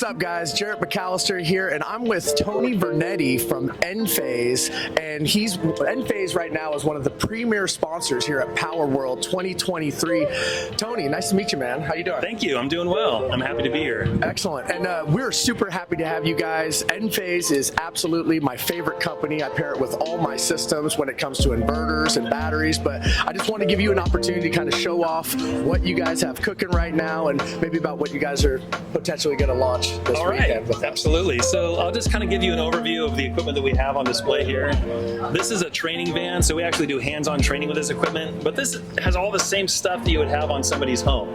What's up, guys? Jarrett McAllister here, and I'm with Tony Vernetti from Enphase, and Enphase right now is one of the premier sponsors here at Powur World 2023. Tony, nice to meet you, man. How you doing? Thank you. I'm doing well. I'm happy to be here. Excellent. And we're super happy to have you guys. Enphase is absolutely my favorite company. I pair it with all my systems when it comes to inverters and batteries, but I just want to give you an opportunity to kind of show off what you guys have cooking right now and maybe about what you guys are potentially going to launch this weekend with us. Absolutely. So I'll just kind of give you an overview of the equipment that we have on display here. This is a training van, so we actually do hands-on training with this equipment, but this has all the same stuff that you would have on somebody's home,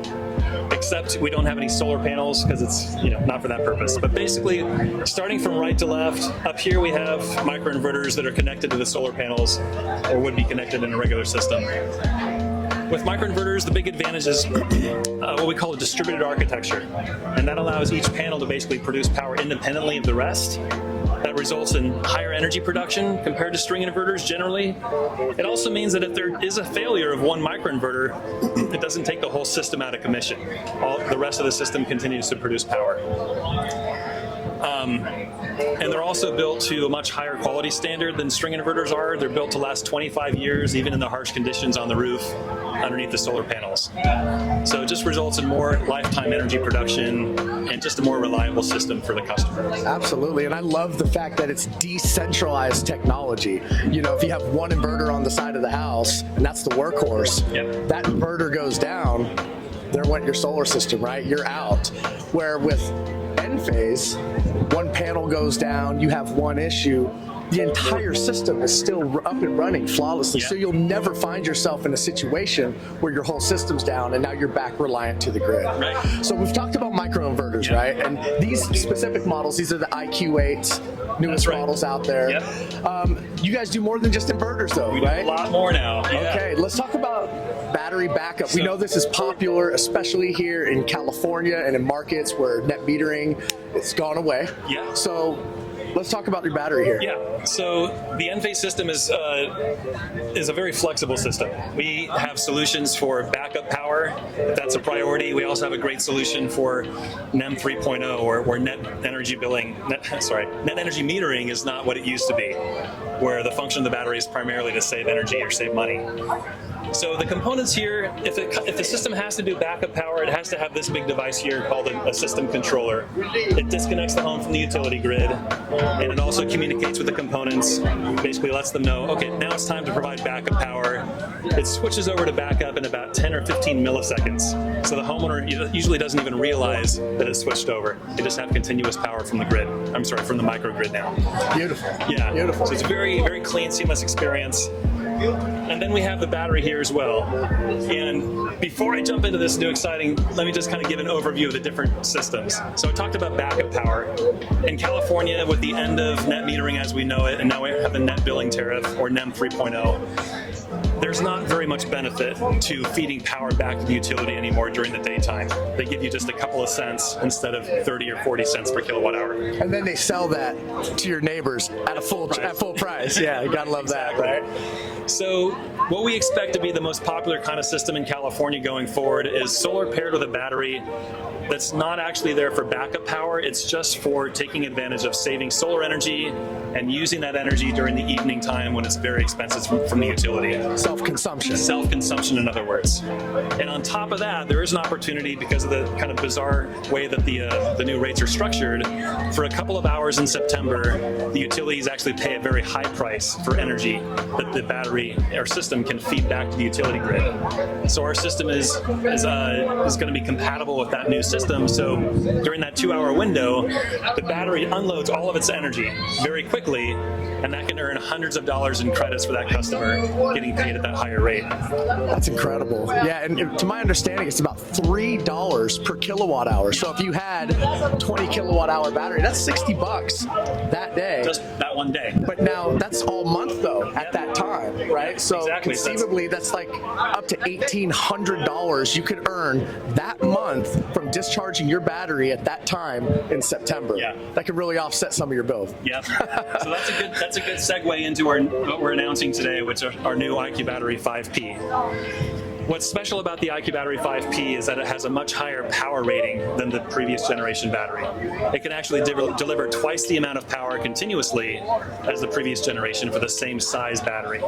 except we don't have any solar panels because it's not for that purpose. But basically, starting from right to left, up here we have microinverters that are connected to the solar panels or would be connected in a regular system. With microinverters, the big advantage is what we call a distributed architecture, and that allows each panel to basically produce power independently of the rest. That results in higher energy production compared to string inverters generally. It also means that if there is a failure of one microinverter, it doesn't take the whole system out of commission. The rest of the system continues to produce power. And they're also built to a much higher quality standard than string inverters are. They're built to last 25 years, even in the harsh conditions on the roof underneath the solar panels. So it just results in more lifetime energy production and just a more reliable system for the customer. Absolutely, and I love the fact that it's decentralized technology. If you have one inverter on the side of the house, and that's the workhorse, that inverter goes down, there went your solar system, right? You're out. Where with Enphase, one panel goes down, you have one issue, the entire system is still up and running flawlessly. So you'll never find yourself in a situation where your whole system's down and now you're back reliant to the grid. Right. So we've talked about microinverters, right? And these specific models, these are the IQ8s, newest models out there. You guys do more than just inverters though, we right? do a lot more now. Okay, let's talk about battery backup. We know this is popular, especially here in California and in markets where net metering has gone away. So let's talk about your battery here. So the Enphase system is a very flexible system. We have solutions for backup power, if that's a priority. We also have a great solution for NEM 3.0, or net energy billing. Net energy metering is not what it used to be, where the function of the battery is primarily to save energy or save money. So the components here, if the system has to do backup power, it has to have this big device here called a system controller. It disconnects the home from the utility grid, and it also communicates with the components, basically lets them know, okay, now it's time to provide backup power. It switches over to backup in about 10 or 15 milliseconds. So the homeowner usually doesn't even realize that it's switched over. They just have continuous power from the grid. From the microgrid now. Beautiful. Beautiful. So it's a very, very clean, seamless experience. And then we have the battery here as well. And before I jump into this new exciting, let me just kind of give an overview of the different systems. So I talked about backup power. In California, with the end of net metering as we know it, and now we have the net billing tariff, or NEM 3.0, there's not very much benefit to feeding power back to the utility anymore during the daytime. They give you just a couple of cents instead of 30 or 40 cents per kilowatt hour. And then they sell that to your neighbors at full price. Yeah, you gotta love that, right? So what we expect to be the most popular kind of system in California going forward is solar paired with a battery that's not actually there for backup power. It's just for taking advantage of saving solar energy and using that energy during the evening time when it's very expensive from the utility. Self-consumption. Self-consumption, in other words. And on top of that, there is an opportunity, because of the kind of bizarre way that the new rates are structured, for a couple of hours in September, the utilities actually pay a very high price for energy that the battery or system can feed back to the utility grid. So our system is going to be compatible with that new system. So during that 2-hour window, the battery unloads all of its energy very quickly, and that can earn hundreds of dollars in credits for that customer getting paid at that higher rate. That's incredible. Yeah, and to my understanding, it's about $3 per kilowatt hour. So if you had a 20 kilowatt hour battery, that's $60 that day. Just that one day. But now that's all month though at that time, right? So conceivably that's like up to $1,800 you could earn that month from discharging your battery at that time in September. That could really offset some of your bills. So that's a good segue into what we're announcing today, which are our new IQ Battery 5P. What's special about the IQ Battery 5P is that it has a much higher power rating than the previous generation battery. It can actually deliver twice the amount of power continuously as the previous generation for the same size battery.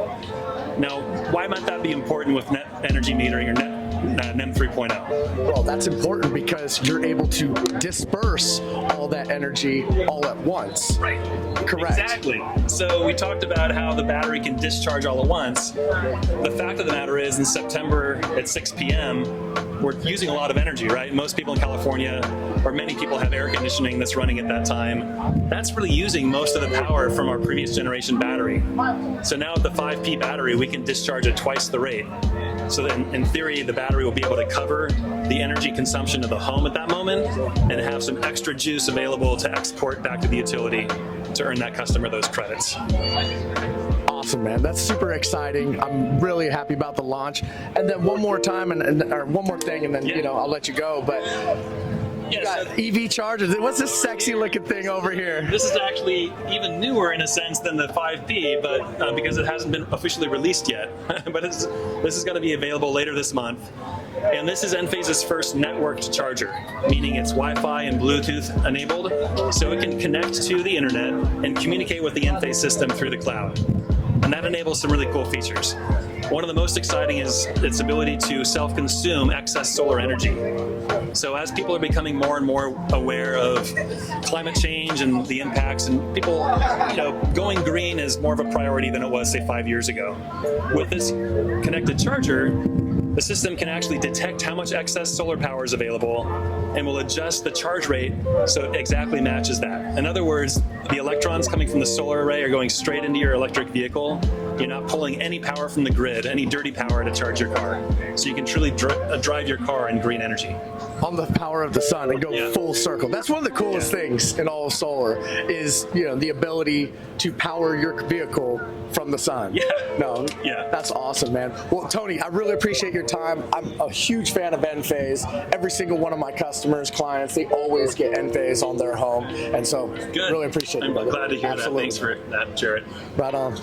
Now, why might that be important with net energy metering or NEM 3.0? Well, that's important because you're able to disperse all that energy all at once. Right. Correct. Exactly. So we talked about how the battery can discharge all at once. The fact of the matter is, in September at 6 p.m., we're using a lot of energy, right? Most people in California, or many people, have air conditioning that's running at that time. That's really using most of the power from our previous generation battery. So now with the 5P battery, we can discharge at twice the rate. So then, in theory, the battery will be able to cover the energy consumption of the home at that moment and have some extra juice available to export back to the utility to earn that customer those credits. Awesome, man. That's super exciting. I'm really happy about the launch. And then one more time, or one more thing, and then I'll let you go. But you got EV chargers. What's this sexy looking thing over here? This is actually even newer in a sense than the 5P, but because it hasn't been officially released yet. But this is going to be available later this month. And this is Enphase's first networked charger, meaning it's Wi-Fi and Bluetooth enabled, so it can connect to the internet and communicate with the Enphase system through the cloud. And that enables some really cool features. One of the most exciting is its ability to self-consume excess solar energy. So as people are becoming more and more aware of climate change and the impacts, and people, going green is more of a priority than it was, say, 5 years ago. With this connected charger, the system can actually detect how much excess solar power is available and will adjust the charge rate so it exactly matches that. In other words, the electrons coming from the solar array are going straight into your electric vehicle. You're not pulling any power from the grid, any dirty power to charge your car. So you can truly drive your car in green energy. On the power of the sun and go full circle. That's one of the coolest things in all of solar is, the ability to power your vehicle from the sun. That's awesome, man. Well, Tony, I really appreciate your time. I'm a huge fan of Enphase. Every single one of my customers, clients, they always get Enphase on their home. And so really appreciate it, brother. I'm glad to hear that. Thanks for that, Jarrett. Right on.